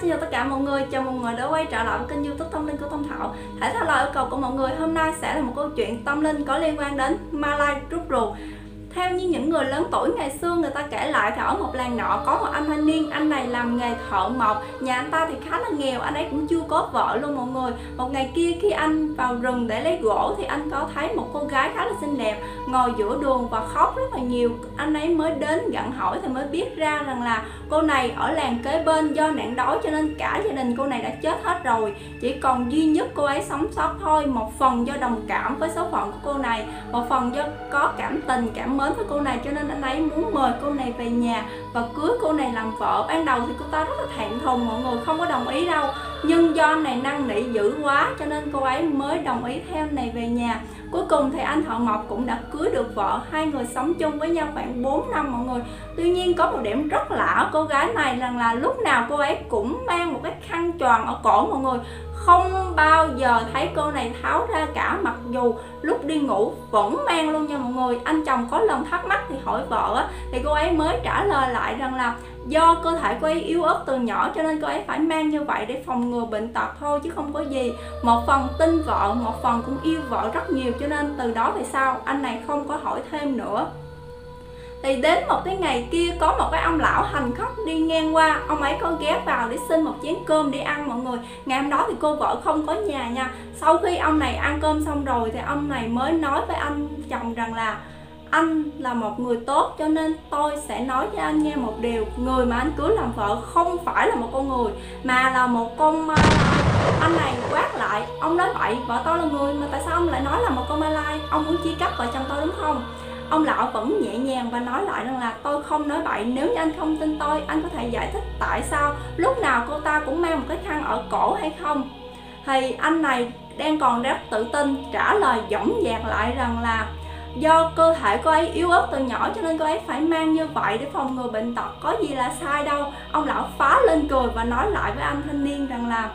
xin chào tất cả mọi người, chào mừng mọi người đã quay trở lại với kênh YouTube Tâm Linh của Tâm Thảo. Thể theo lời yêu cầu của mọi người, hôm nay sẽ là một câu chuyện tâm linh có liên quan đến ma lai rút ruột. Theo như những người lớn tuổi ngày xưa người ta kể lại thì ở một làng nọ có một anh thanh niên. Anh này làm nghề thợ mộc, nhà anh ta thì khá là nghèo, anh ấy cũng chưa có vợ luôn mọi người. Một ngày kia khi anh vào rừng để lấy gỗ thì anh có thấy một cô gái khá là xinh đẹp ngồi giữa đường và khóc rất là nhiều. Anh ấy mới đến gặng hỏi thì mới biết ra rằng là cô này ở làng kế bên do nạn đói cho nên cả gia đình cô này đã chết hết rồi, chỉ còn duy nhất cô ấy sống sót thôi. Một phần do đồng cảm với số phận của cô này, một phần do có cảm tình cảm mến với cô này cho nên anh ấy muốn mời cô này về nhà và cưới cô này làm vợ. Ban đầu thì cô ta rất là thẹn thùng, mọi người không có đồng ý đâu, nhưng do anh này năn nỉ dữ quá cho nên cô ấy mới đồng ý theo anh này về nhà. Cuối cùng thì anh thợ mộc cũng đã cưới được vợ, hai người sống chung với nhau khoảng 4 năm mọi người. Tuy nhiên có một điểm rất lạ ở cô gái này rằng là lúc nào cô ấy cũng mang một cái khăn choàng ở cổ mọi người, không bao giờ thấy cô này tháo ra cả, mặc dù lúc đi ngủ vẫn mang luôn nha mọi người. Anh chồng có lần thắc mắc thì hỏi vợ thì cô ấy mới trả lời lại rằng là do cơ thể cô ấy yếu ớt từ nhỏ cho nên cô ấy phải mang như vậy để phòng ngừa bệnh tật thôi chứ không có gì. Một phần tin vợ, một phần cũng yêu vợ rất nhiều cho nên từ đó về sau anh này không có hỏi thêm nữa. Thì đến một cái ngày kia có một cái ông lão hành khất đi ngang qua, ông ấy có ghé vào để xin một chén cơm để ăn mọi người. Ngày hôm đó thì cô vợ không có nhà nha. Sau khi ông này ăn cơm xong rồi thì ông này mới nói với anh chồng rằng là anh là một người tốt cho nên tôi sẽ nói cho anh nghe một điều, người mà anh cưới làm vợ không phải là một con người mà là một con ma lai. Anh này quát lại, ông nói bậy, vợ tôi là người mà tại sao ông lại nói là một con ma lai, ông muốn chia cắt vợ chồng tôi đúng không? Ông lão vẫn nhẹ nhàng và nói lại rằng là tôi không nói bậy, nếu như anh không tin tôi, anh có thể giải thích tại sao lúc nào cô ta cũng mang một cái khăn ở cổ hay không? Thì anh này đang còn rất tự tin trả lời dõng dạc lại rằng là do cơ thể cô ấy yếu ớt từ nhỏ cho nên cô ấy phải mang như vậy để phòng ngừa bệnh tật, có gì là sai đâu. Ông lão phá lên cười và nói lại với anh thanh niên rằng là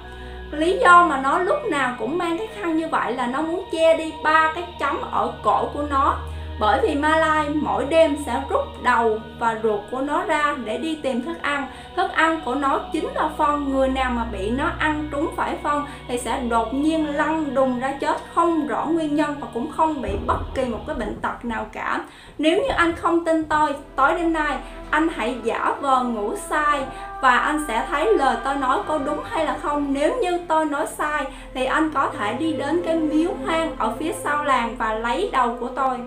lý do mà nó lúc nào cũng mang cái khăn như vậy là nó muốn che đi 3 cái chấm ở cổ của nó. Bởi vì ma lai mỗi đêm sẽ rút đầu và ruột của nó ra để đi tìm thức ăn. Thức ăn của nó chính là phân. Người nào mà bị nó ăn trúng phải phân thì sẽ đột nhiên lăn đùng ra chết, không rõ nguyên nhân và cũng không bị bất kỳ một cái bệnh tật nào cả. Nếu như anh không tin tôi, tối đêm nay anh hãy giả vờ ngủ sai và anh sẽ thấy lời tôi nói có đúng hay là không. Nếu như tôi nói sai thì anh có thể đi đến cái miếu hoang ở phía sau làng và lấy đầu của tôi.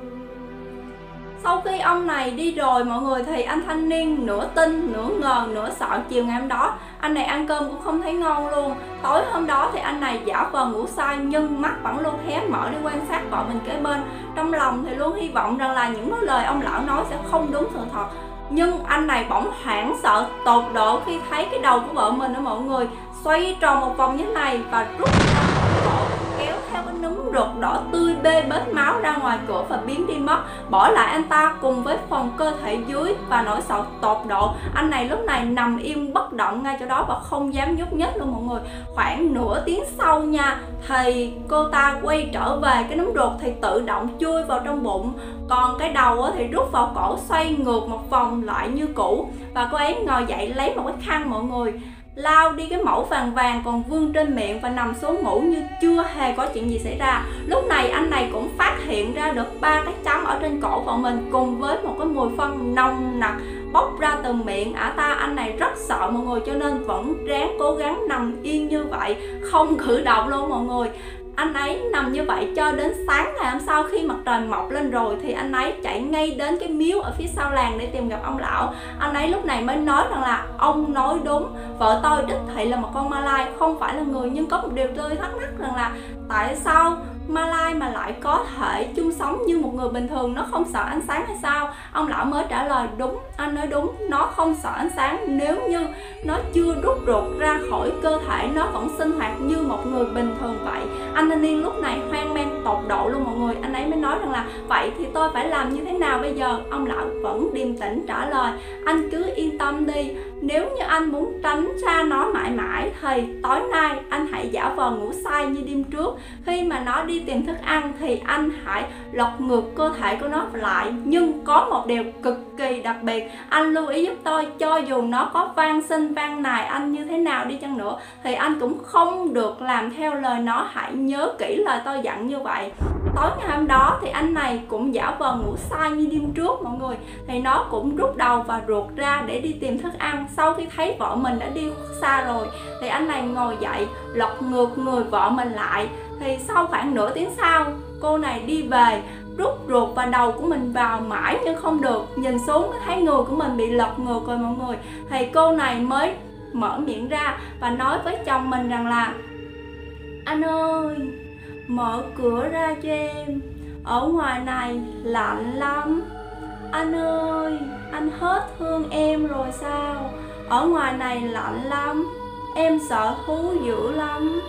Sau khi ông này đi rồi mọi người thì anh thanh niên nửa tin nửa ngờ nửa sợ. Chiều ngày hôm đó anh này ăn cơm cũng không thấy ngon luôn. Tối hôm đó thì anh này giả vờ ngủ say nhưng mắt vẫn luôn hé mở để quan sát vợ mình kế bên. Trong lòng thì luôn hy vọng rằng là những lời ông lão nói sẽ không đúng sự thật. Nhưng anh này bỗng hoảng sợ tột độ khi thấy cái đầu của vợ mình đó mọi người xoay tròn một vòng như thế này và rút ra cổ, kéo theo cái núm ruột đỏ tươi bê bết máu ra ngoài cửa và biến đi mất, bỏ lại anh ta cùng với phần cơ thể dưới và nỗi sợ tột độ. Anh này lúc này nằm im bất động ngay chỗ đó và không dám nhúc nhích luôn mọi người. Khoảng nửa tiếng sau nha thì cô ta quay trở về, cái núm ruột thì tự động chui vào trong bụng, còn cái đầu thì rút vào cổ xoay ngược một vòng lại như cũ. Và cô ấy ngồi dậy lấy một cái khăn mọi người, lau đi cái mẩu vàng vàng còn vương trên miệng và nằm xuống ngủ như chưa hề có chuyện gì xảy ra. Lúc này anh này cũng phát hiện ra được 3 cái chấm ở trên cổ của mình cùng với một cái mùi phân nồng nặc bốc ra từ miệng ả ta. Anh này rất sợ mọi người cho nên vẫn ráng cố gắng nằm yên như vậy, không cử động luôn mọi người. Anh ấy nằm như vậy cho đến sáng ngày hôm sau. Khi mặt trời mọc lên rồi thì anh ấy chạy ngay đến cái miếu ở phía sau làng để tìm gặp ông lão. Anh ấy lúc này mới nói rằng là ông nói đúng, vợ tôi đích thị là một con ma lai, không phải là người. Nhưng có một điều tôi thắc mắc rằng là tại sao ma lai mà lại có thể chung sống như một người bình thường, nó không sợ ánh sáng hay sao? Ông lão mới trả lời đúng, anh nói đúng, nó không sợ ánh sáng. Nếu như nó chưa rút ruột ra khỏi cơ thể, nó vẫn sinh hoạt như một người bình thường vậy. Anh thanh niên lúc này hoang mang tột độ luôn mọi người. Anh ấy mới nói rằng là vậy thì tôi phải làm như thế nào bây giờ? Ông lão vẫn điềm tĩnh trả lời, anh cứ yên tâm đi, nếu như anh muốn tránh xa nó mãi mãi thì tối nay anh hãy giả vờ ngủ say như đêm trước. Khi mà nó đi đi tìm thức ăn thì anh hãy lật ngược cơ thể của nó lại. Nhưng có một điều cực kỳ đặc biệt, anh lưu ý giúp tôi, cho dù nó có van xin van nài anh như thế nào đi chăng nữa thì anh cũng không được làm theo lời nó. Hãy nhớ kỹ lời tôi dặn như vậy. Tối ngày hôm đó thì anh này cũng giả vờ ngủ say như đêm trước mọi người. Thì nó cũng rút đầu và ruột ra để đi tìm thức ăn. Sau khi thấy vợ mình đã đi xa rồi thì anh này ngồi dậy lật ngược người vợ mình lại. Thì sau khoảng nửa tiếng sau, cô này đi về, rút ruột và đầu của mình vào mãi nhưng không được. Nhìn xuống thấy người của mình bị lật ngược rồi mọi người. Thì cô này mới mở miệng ra và nói với chồng mình rằng là: anh ơi, mở cửa ra cho em, ở ngoài này lạnh lắm. Anh ơi, anh hết thương em rồi sao? Ở ngoài này lạnh lắm, em sợ thú dữ lắm.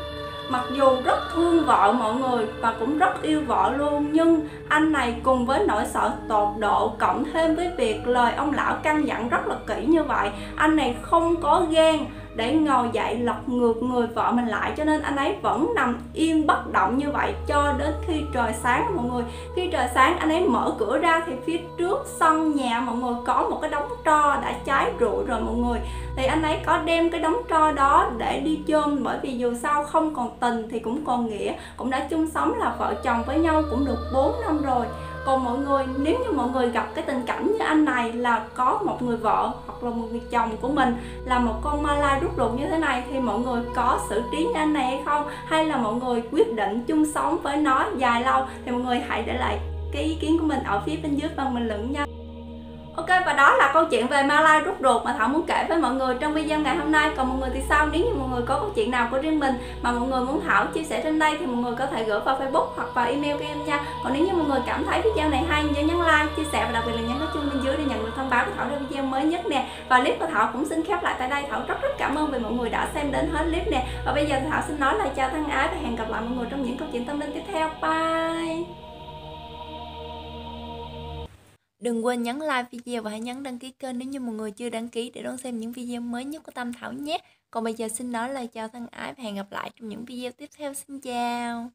Mặc dù rất thương vợ mọi người và cũng rất yêu vợ luôn, nhưng anh này cùng với nỗi sợ tột độ cộng thêm với việc lời ông lão căn dặn rất là kỹ như vậy, anh này không có gan để ngồi dậy lật ngược người vợ mình lại, cho nên anh ấy vẫn nằm yên bất động như vậy cho đến khi trời sáng mọi người. Khi trời sáng anh ấy mở cửa ra thì phía trước sân nhà mọi người có một cái đống tro đã cháy rụi rồi mọi người. Thì anh ấy có đem cái đống tro đó để đi chôn, bởi vì dù sao không còn tình thì cũng còn nghĩa, cũng đã chung sống là vợ chồng với nhau cũng được 4 năm rồi. Còn mọi người, nếu như mọi người gặp cái tình cảnh như anh này là có một người vợ hoặc là một người chồng của mình là một con ma lai rút ruột như thế này thì mọi người có xử trí như anh này hay không? Hay là mọi người quyết định chung sống với nó dài lâu? Thì mọi người hãy để lại cái ý kiến của mình ở phía bên dưới phần bình luận nha. Ok, và đó là câu chuyện về ma lai rút ruột mà Thảo muốn kể với mọi người trong video ngày hôm nay. Còn mọi người thì sao? Nếu như mọi người có câu chuyện nào của riêng mình mà mọi người muốn Thảo chia sẻ trên đây thì mọi người có thể gửi vào Facebook hoặc vào email của em nha. Còn nếu như mọi người cảm thấy video này hay, nhớ nhấn like, chia sẻ và đặc biệt là nhấn cái chuông bên dưới để nhận được thông báo của Thảo ra video mới nhất nè. Và clip của Thảo cũng xin khép lại tại đây. Thảo rất cảm ơn vì mọi người đã xem đến hết clip nè. Và bây giờ Thảo xin nói lời chào thân ái và hẹn gặp lại mọi người trong những câu chuyện tâm linh tiếp theo. Bye. Đừng quên nhấn like video và hãy nhấn đăng ký kênh nếu như mọi người chưa đăng ký để đón xem những video mới nhất của Tâm Thảo nhé. Còn bây giờ xin nói lời chào thân ái và hẹn gặp lại trong những video tiếp theo. Xin chào.